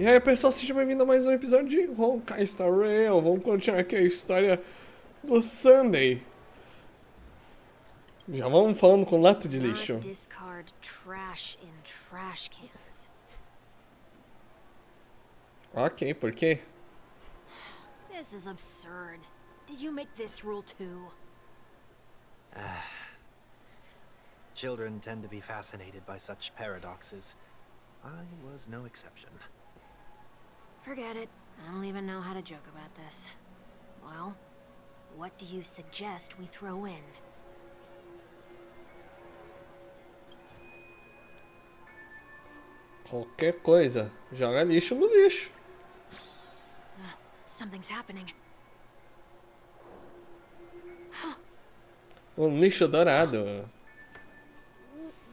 E aí pessoal, seja bem-vindo a mais um episódio de Honkai Star Rail. Vamos continuar aqui a história do Sunday. Já vamos falando com lata de lixo. Not discard trash in trash cans. Ok, por quê? This is absurd. Did you make this rule too? Children tend to be fascinated by such paradoxes. I was no exception. Forget it. I don't even know how to joke about this. Well, what do you suggest we throw in? Qualquer coisa. Joga lixo no lixo. Something's happening. Um lixo dourado.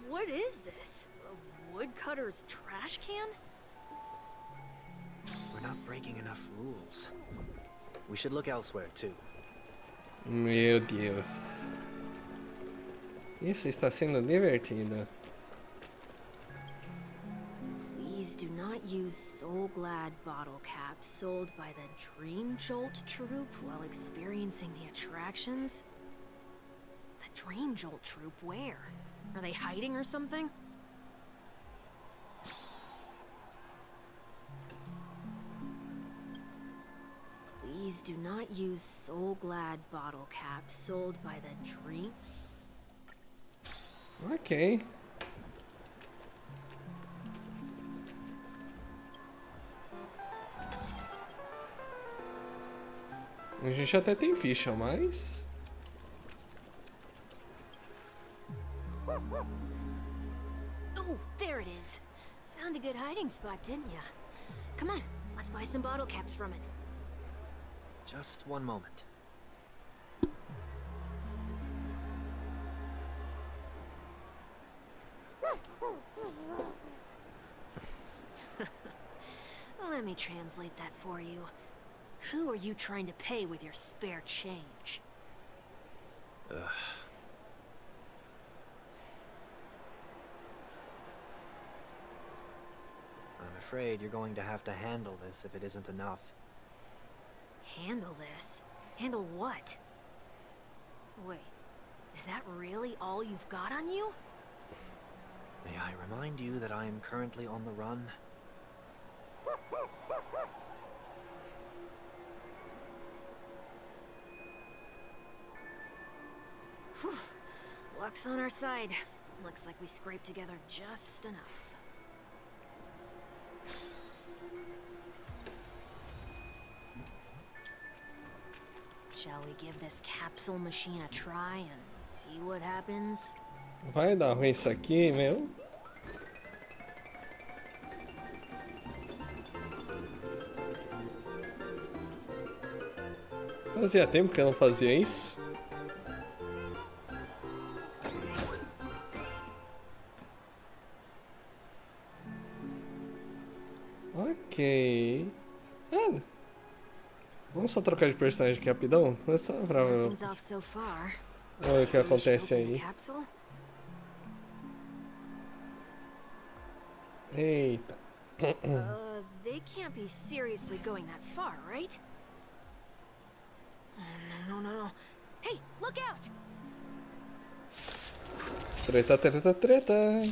What is this? A woodcutter's trash can? We're not breaking enough rules. We should look elsewhere too. Meu Deus. Isso está sendo divertido. Please do not use Soul Glad bottle caps sold by the Dream Jolt troupe while experiencing the attractions. The Dream Jolt troupe, where? Are they hiding or something? Please do not use Soul Glad bottle caps sold by the Dream. Ok. A gente até tem ficha, mas... Oh, there it is. Found a good hiding spot, didn't ya? Come on, let's buy some bottle caps from it. Just one moment. Let me translate that for you. Who are you trying to pay with your spare change? Ugh. I'm afraid you're going to have to handle this if it isn't enough. Handle this? Handle what? Wait, is that really all you've got on you? May I remind you that I am currently on the run? Whew. Luck's on our side. Looks like we scraped together just enough. Shall we give this capsule machine a try and see what happens? Vai dar ruim isso aqui, meu. Fazia tempo que eu não fazia isso. Ok. Ah, vamos só trocar de personagem aqui rapidão? É só pra Nothing's off so far. ver o que acontece aí. Capsule? Eita. They can't be seriously going that far, right? No, no, no, no. Hey, look out! Treta, treta, treta.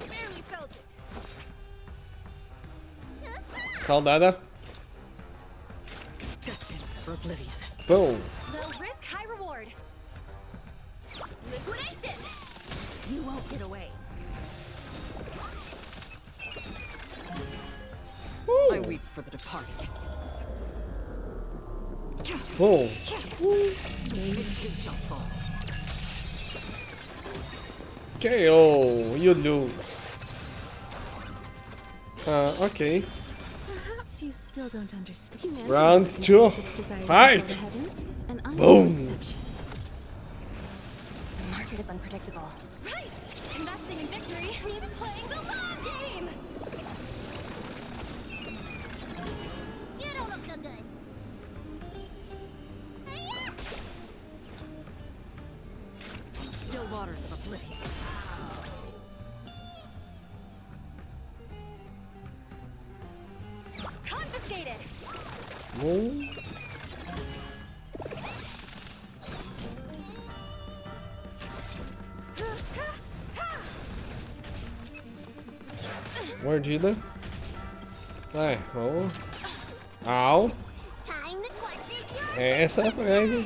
Barely felt it. Caldada. Destined for oblivion. Boom. Low risk, high reward. Liquidation! You won't get away. I weep for the departed. Boom. It too shall fall. KO. You lose. Ok. Perhaps you still don't understand. Round 2. Fight. Boom. Exception. The market is unpredictable. Right! Investing in victory means playing the long game! You don't look so good. Still waters of oblivion. Mordida. Vai, vamos. Au. Time to question your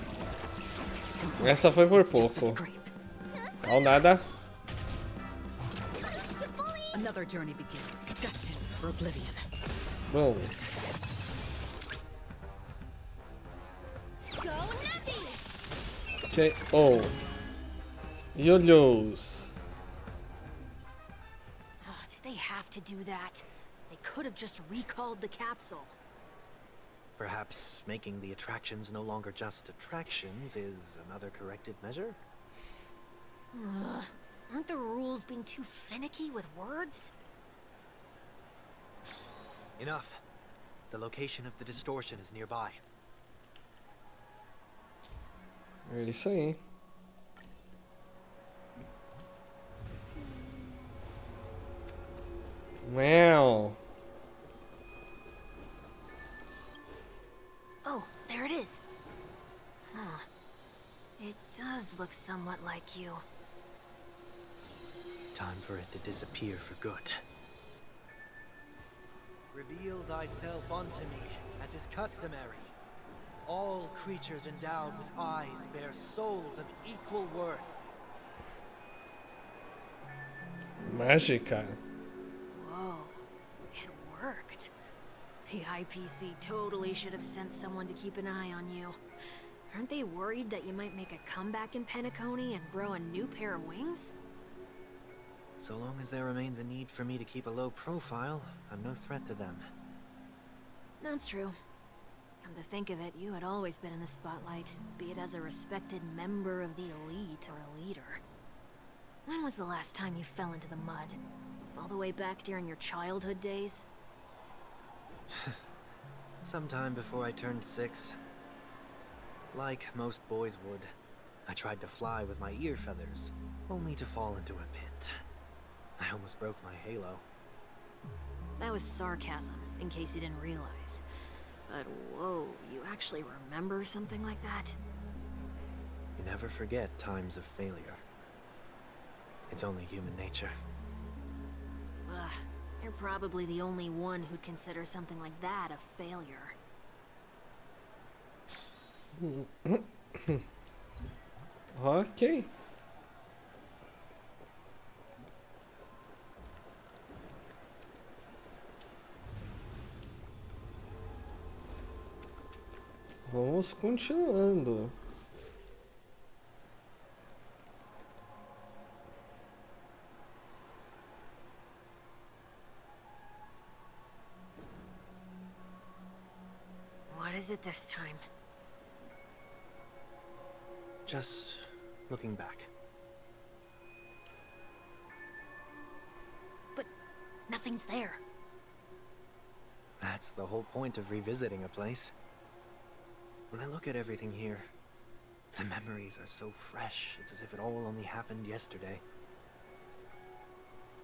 Essa foi por pouco. Au nada. Another journey begins, destined for oblivion. Bom. go nutty. K.O. Yo-yos. Oh, did they have to do that? They could have just recalled the capsule. Perhaps making the attractions no longer just attractions is another corrective measure? Aren't the rules being too finicky with words? Enough. The location of the distortion is nearby. É isso aí. Wow. Oh, there it is. Huh. It does look somewhat like you. Time for it to disappear for good. Reveal thyself unto me, as is customary. All creatures endowed with eyes bear souls of equal worth. Mágica. Whoa, it worked. The IPC totally should have sent someone to keep an eye on you. Aren't they worried that you might make a comeback in Penacony and grow a new pair of wings? So long as there remains a need for me to keep a low profile, I'm no threat to them. That's true. Come to think of it, you had always been in the spotlight, be it as a respected member of the elite or a leader. When was the last time you fell into the mud? All the way back during your childhood days? Sometime before I turned 6. Like most boys would, I tried to fly with my ear feathers, only to fall into a pit. I almost broke my halo. That was sarcasm, in case you didn't realize. But whoa, you actually remember something like that? You never forget times of failure. It's only human nature. Ugh, you're probably the only one who'd consider something like that a failure. Ok. Vamos continuando. What is it this time? Just looking back. But nothing's there. That's the whole point of revisiting a place. When I look at everything here, the memories are so fresh, it's as if it all only happened yesterday.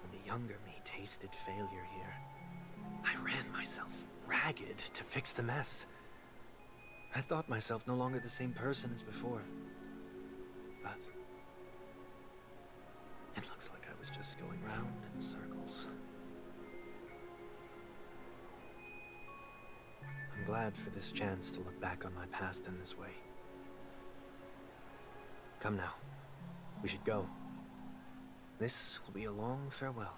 When the younger me tasted failure here, I ran myself ragged to fix the mess. I thought myself no longer the same person as before. But it looks like I was just going round in circles. I'm glad for this chance to look back on my past in this way. Come now. We should go. This will be a long farewell.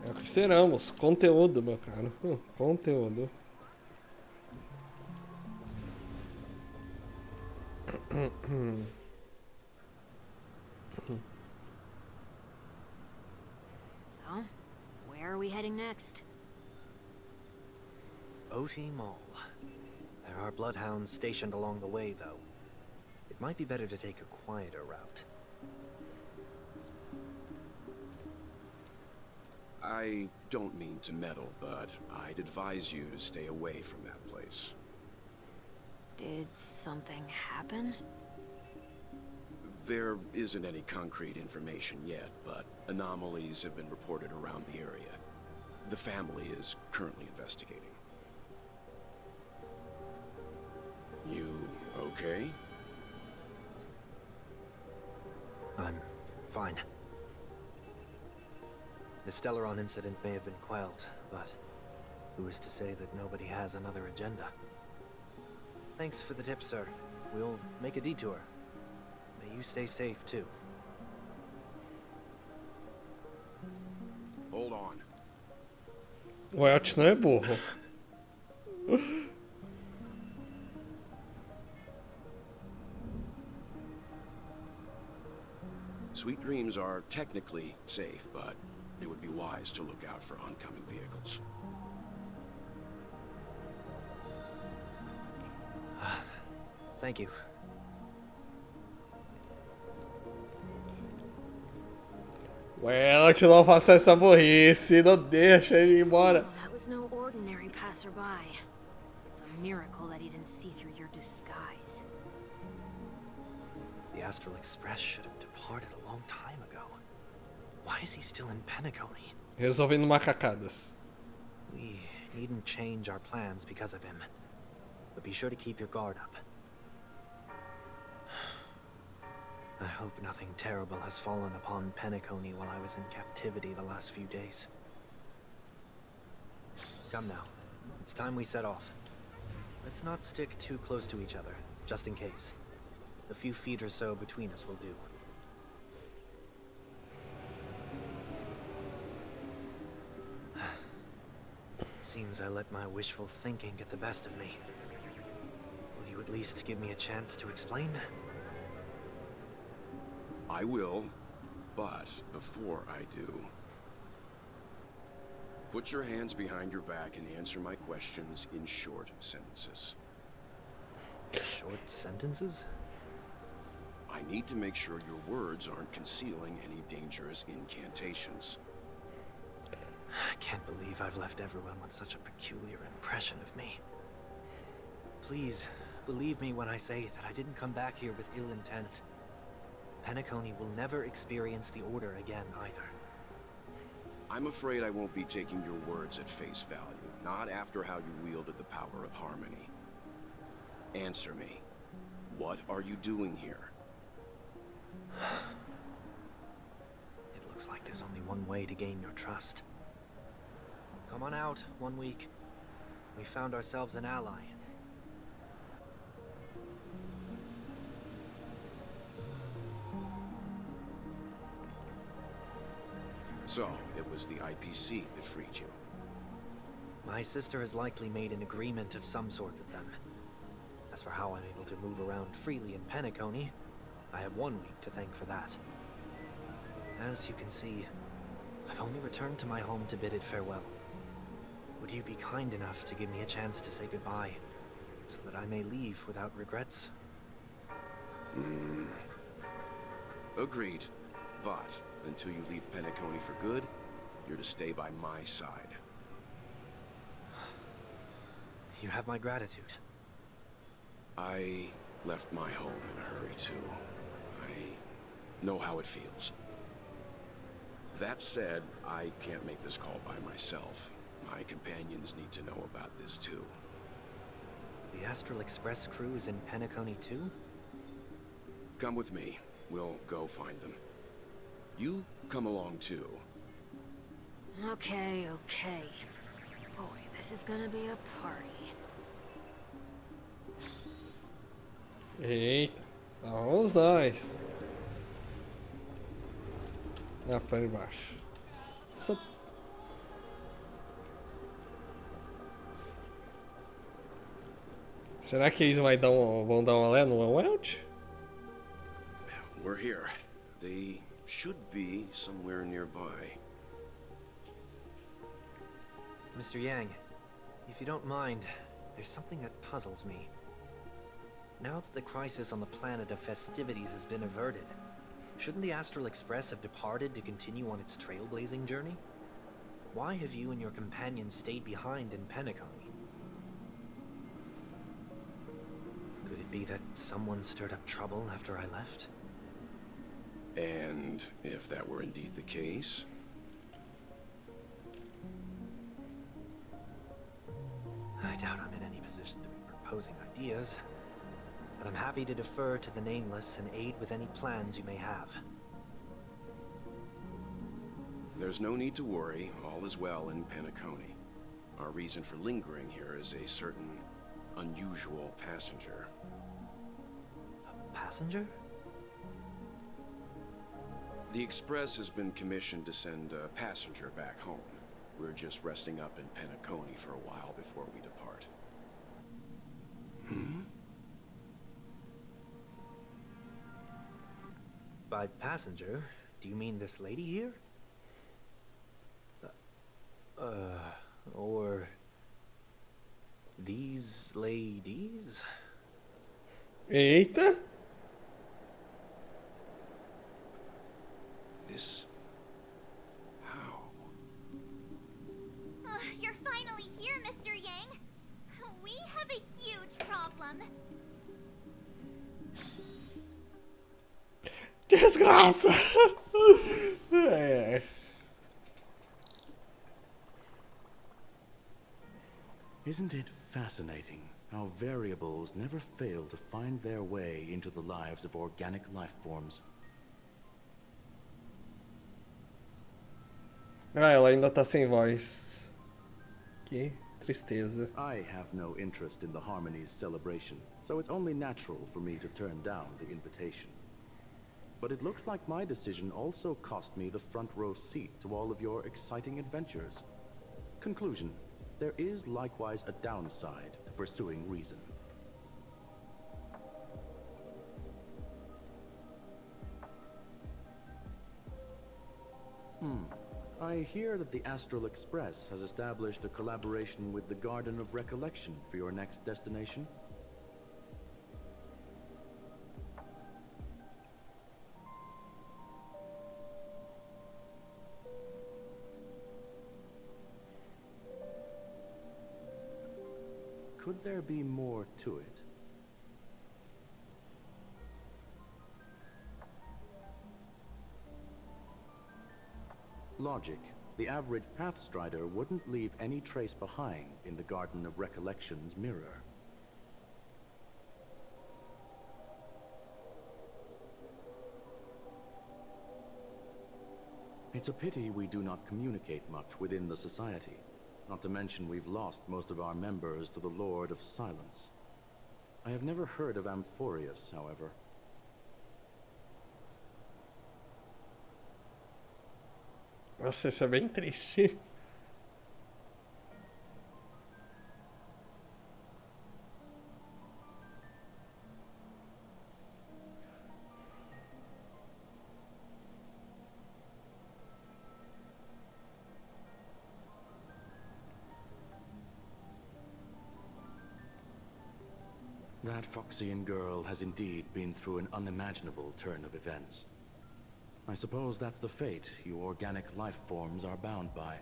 É o que seramos. Conteúdo, meu caro. Conteúdo. So, where are we heading next? OT Mall. There are bloodhounds stationed along the way, though. It might be better to take a quieter route. I don't mean to meddle, but I'd advise you to stay away from that place. Did something happen? There isn't any concrete information yet, but anomalies have been reported around the area. The family is currently investigating. You okay? I'm fine. The Stellaron incident may have been quelled, but who is to say that nobody has another agenda? Thanks for the tip, sir. We'll make a detour. May you stay safe, too. Hold on. O Eltis não é burro. Sweet dreams are technically safe, but it would be wise to look out for oncoming vehicles. Thank you. O Eltis não faça essa burrice, não deixa ele ir embora. That was no ordinary passerby. It's a miracle that he didn't see through your disguise. The Astral Express should have departed a long time ago. Why is he still in Penacony? Resolvendo macacadas. We needn't change our plans because of him. But be sure to keep your guard up. I hope nothing terrible has fallen upon Penacony while I was in captivity the last few days. Come now. It's time we set off. Let's not stick too close to each other, just in case. A few feet or so between us will do. Seems I let my wishful thinking get the best of me. Will you at least give me a chance to explain? I will, but before I do, put your hands behind your back and answer my questions in short sentences. Short sentences? I need to make sure your words aren't concealing any dangerous incantations. I can't believe I've left everyone with such a peculiar impression of me. Please, believe me when I say that I didn't come back here with ill intent. Penacony will never experience the Order again, either. I'm afraid I won't be taking your words at face value, not after how you wielded the power of harmony. Answer me. What are you doing here? It looks like there's only one way to gain your trust. Come on out, 1 week. We found ourselves an ally. So, it was the IPC that freed you. My sister has likely made an agreement of some sort with them. As for how I'm able to move around freely in Penacony, I have 1 week to thank for that. As you can see, I've only returned to my home to bid it farewell. Would you be kind enough to give me a chance to say goodbye, so that I may leave without regrets? Agreed. But until you leave Penacony for good, you're to stay by my side. You have my gratitude. I left my home in a hurry, too. I know how it feels. That said, I can't make this call by myself. My companions need to know about this, too. The Astral Express crew is in Penacony, too? Come with me. We'll go find them. You come along, too. Okay, okay. Boy, this is gonna be a party. Eita, lá vamos nós. Lá para embaixo. Só... Será que eles vão dar uma olé no Welt? We're here. They should be somewhere nearby. Mr. Yang, if you don't mind, there's something that puzzles me. Now that the crisis on the planet of festivities has been averted, shouldn't the Astral Express have departed to continue on its trailblazing journey? Why have you and your companions stayed behind in Penacony? Could it be that someone stirred up trouble after I left? And if that were indeed the case, I doubt I'm in any position to be proposing ideas, but I'm happy to defer to the Nameless and aid with any plans you may have. there's no need to worry. All is well in Penacony. Our reason for lingering here is a certain unusual passenger. A passenger? The Express has been commissioned to send a passenger back home. We're just resting up in Penacony for a while before we depart. By passenger, do you mean this lady here? Or these ladies? Eita! This... how? You're finally here, Mr. Yang. We have a huge problem. Desgraça! É. Isn't it fascinating how variables never fail to find their way into the lives of organic life forms? Ah, ela ainda tá sem voz. Que tristeza. I have no interest in the Harmony's celebration, so it's only natural for me to turn down the invitation. But it looks like my decision also cost me the front row seat to all of your exciting adventures. Conclusion: there is likewise a downside to pursuing reason. I hear that the Astral Express has established a collaboration with the Garden of Recollection for your next destination. Could there be more to it? Logic. The average Pathstrider wouldn't leave any trace behind in the Garden of Recollection's mirror. It's a pity we do not communicate much within the society. Not to mention we've lost most of our members to the Lord of Silence. I have never heard of Amphorius, however. Nossa, isso é bem triste. That Foxian girl has indeed been through an unimaginable turn of events. I suppose that's the fate you organic life forms are bound by.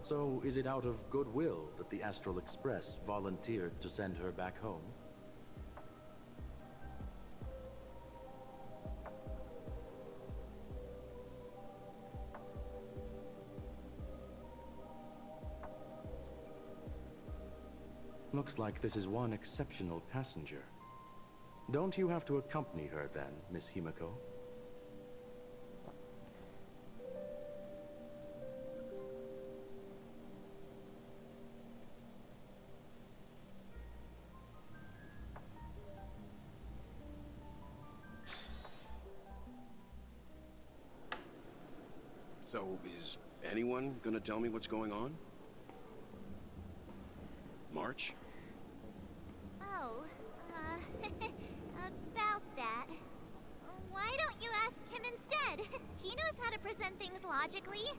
So, is it out of goodwill that the Astral Express volunteered to send her back home? Looks like this is one exceptional passenger. Don't you have to accompany her then, Miss Himiko? So, is anyone gonna tell me what's going on? March? Oh, about that. Why don't you ask him instead? He knows how to present things logically.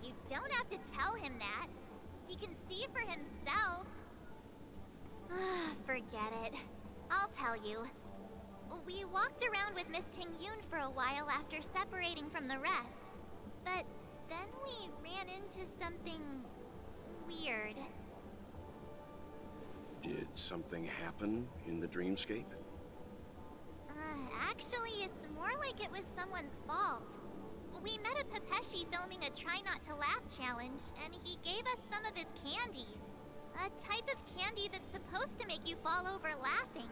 You don't have to tell him that. He can see for himself. Forget it. I'll tell you. we walked around with Miss Ting-Yoon for a while after separating from the rest. But then we ran into something weird. Did something happen in the dreamscape? Actually, it's more like it was someone's fault. We met a Pepeshi filming a Try Not to Laugh challenge, and he gave us some of his candy. A type of candy that's supposed to make you fall over laughing.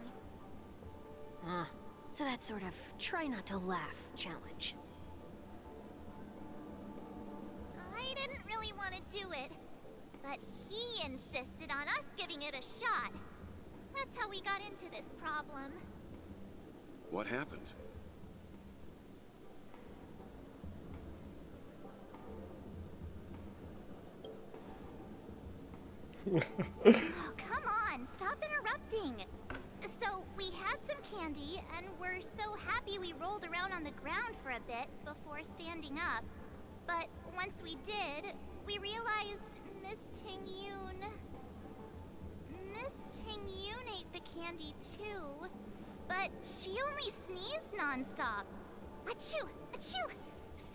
So that sort of try not to laugh challenge. I didn't really want to do it, but he insisted on us giving it a shot. That's how we got into this problem. What happened? Oh, come on, stop interrupting. So, we had some candy, and we're so happy we rolled around on the ground for a bit before standing up. But once we did, we realized Miss Ting-Yoon ate the candy too, but she only sneezed nonstop. Achoo! Achoo!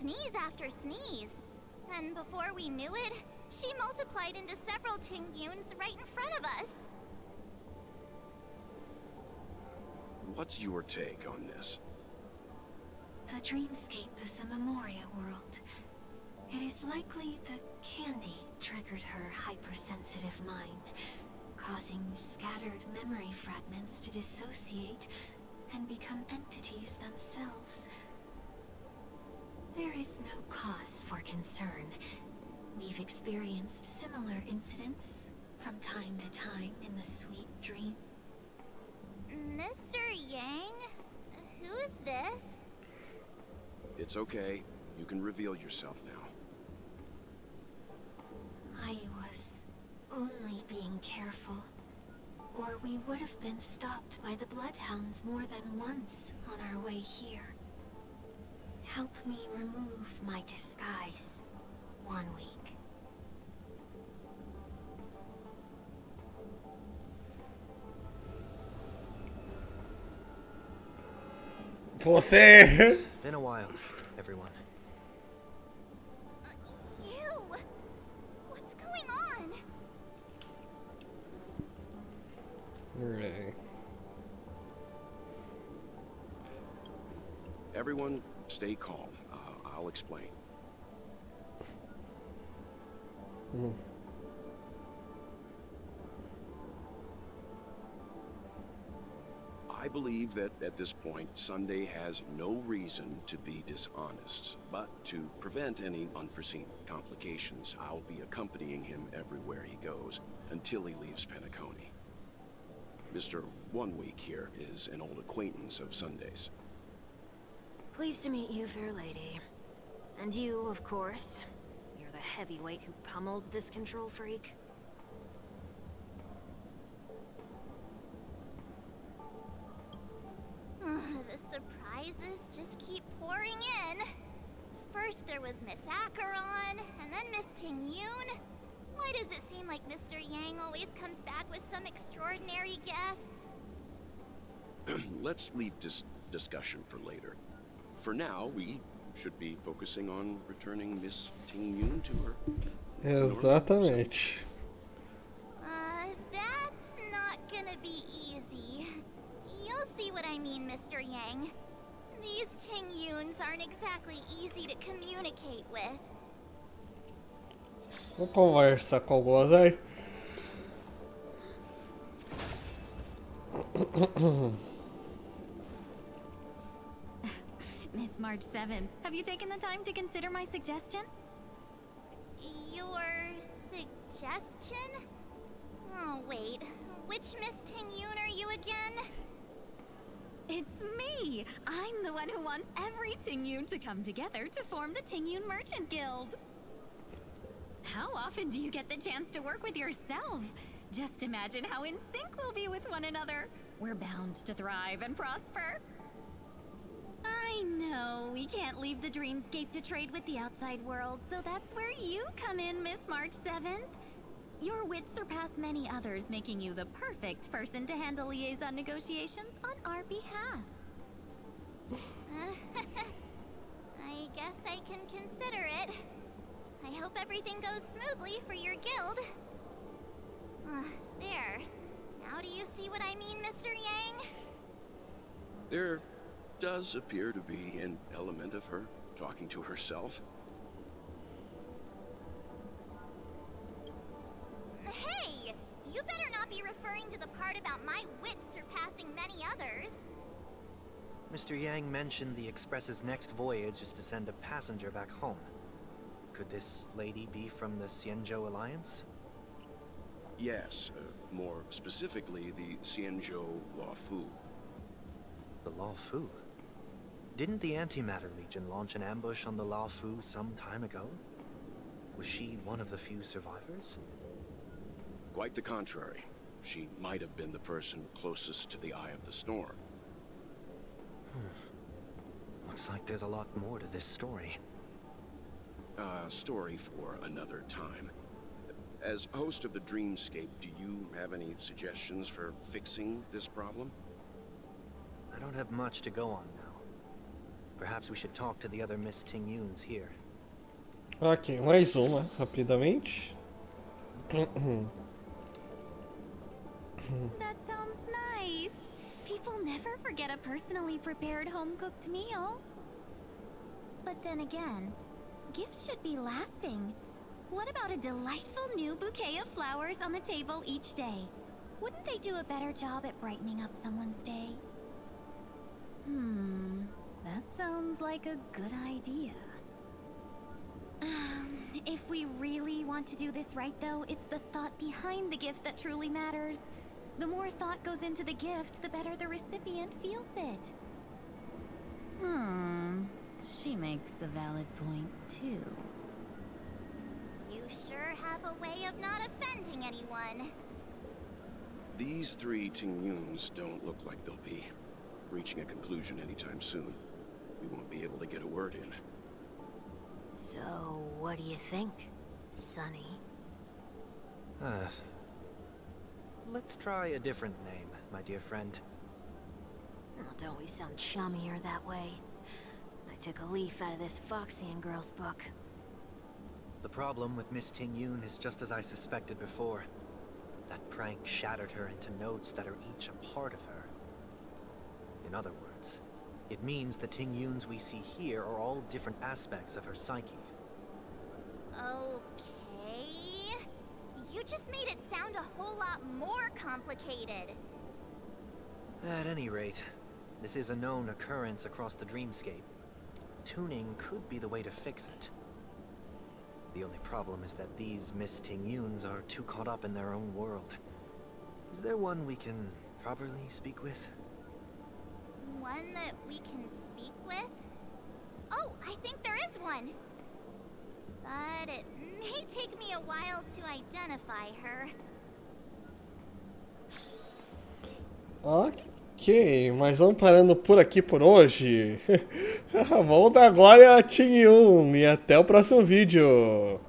Sneeze after sneeze. And before we knew it, she multiplied into several Ting-Yoons right in front of us. What's your take on this? The dreamscape is a memoria world. It is likely the candy triggered her hypersensitive mind, causing scattered memory fragments to dissociate and become entities themselves. There is no cause for concern. We've experienced similar incidents from time to time in the sweet dream. Mr. Yang? Who's this? It's okay. You can reveal yourself now. I was only being careful, or we would have been stopped by the bloodhounds more than once on our way here. Help me remove my disguise 1 week. Você! Been a while, everyone. You! What's going on? Right. Everyone, stay calm. I'll explain. I believe that at this point, Sunday has no reason to be dishonest. But to prevent any unforeseen complications, I'll be accompanying him everywhere he goes until he leaves Penacony. Mr. 1 Week here is an old acquaintance of Sunday's. Pleased to meet you, fair lady. And you, of course. You're the heavyweight who pummeled this control freak. The surprises just keep pouring in. First there was Miss Acheron, and then Miss Ting-Yoon. Why does it seem like Mr. Yang always comes back with some extraordinary guests? Let's leave this discussion for later. For now, we should be focusing on returning Miss Ting-Yoon to her. Exatamente. That's not gonna be easy. You'll see what I mean, Mr. Yang. These Ting-Yoons aren't exactly easy to communicate with. Vou conversar com algumas aí. Miss March 7th, have you taken the time to consider my suggestion? Your suggestion? Oh, wait. Which Miss Ting-Yoon are you again? It's me! I'm the one who wants every Ting-Yoon to come together to form the Ting-Yoon Merchant Guild. How often do you get the chance to work with yourself? Just imagine how in sync we'll be with one another. We're bound to thrive and prosper. I know, we can't leave the dreamscape to trade with the outside world, so that's where you come in, Miss March 7th. Your wits surpass many others, making you the perfect person to handle liaison negotiations on our behalf. I guess I can consider it. I hope everything goes smoothly for your guild. There. Now do you see what I mean, Mr. Yang? There does appear to be an element of her talking to herself. Hey! You better not be referring to the part about my wits surpassing many others. Mr. Yang mentioned the Express's next voyage is to send a passenger back home. Could this lady be from the Xianzhou Alliance? Yes, more specifically, the Xianzhou Luofu. The Luofu? Didn't the Antimatter Legion launch an ambush on the Luofu some time ago? Was she one of the few survivors? Quite the contrary. She might have been the person closest to the Eye of the Storm. Looks like there's a lot more to this story. Story for another time. As host of the Dreamscape, do you have any suggestions for fixing this problem? I don't have much to go on now. Perhaps we should talk to the other Miss Tingyuns here. Ok, mais uma, rapidamente. That sounds nice. People never forget a personally prepared home-cooked meal. But then again, gifts should be lasting. What about a delightful new bouquet of flowers on the table each day? Wouldn't they do a better job at brightening up someone's day? That sounds like a good idea. If we really want to do this right, though, it's the thought behind the gift that truly matters. The more thought goes into the gift, the better the recipient feels it. She makes a valid point, too. You sure have a way of not offending anyone. These three Tingyuns don't look like they'll be reaching a conclusion anytime soon. We won't be able to get a word in. So, what do you think, Sonny? Let's try a different name, my dear friend. Oh, don't we sound chummier that way? I took a leaf out of this Foxian girl's book. The problem with Miss Tingyun is just as I suspected before. That prank shattered her into notes that are each a part of her. In other words, it means the Tingyuns we see here are all different aspects of her psyche. Okay... You just made it sound a whole lot more complicated. At any rate, this is a known occurrence across the Dreamscape. Tuning could be the way to fix it. The only problem is that these Miss Tingyuns are too caught up in their own world. Is there one we can properly speak with? One that we can speak with? Oh, I think there is one. But it may take me a while to identify her. Ok, mas vamos parando por aqui por hoje. Vamos dar glória a Team 1 e até o próximo vídeo.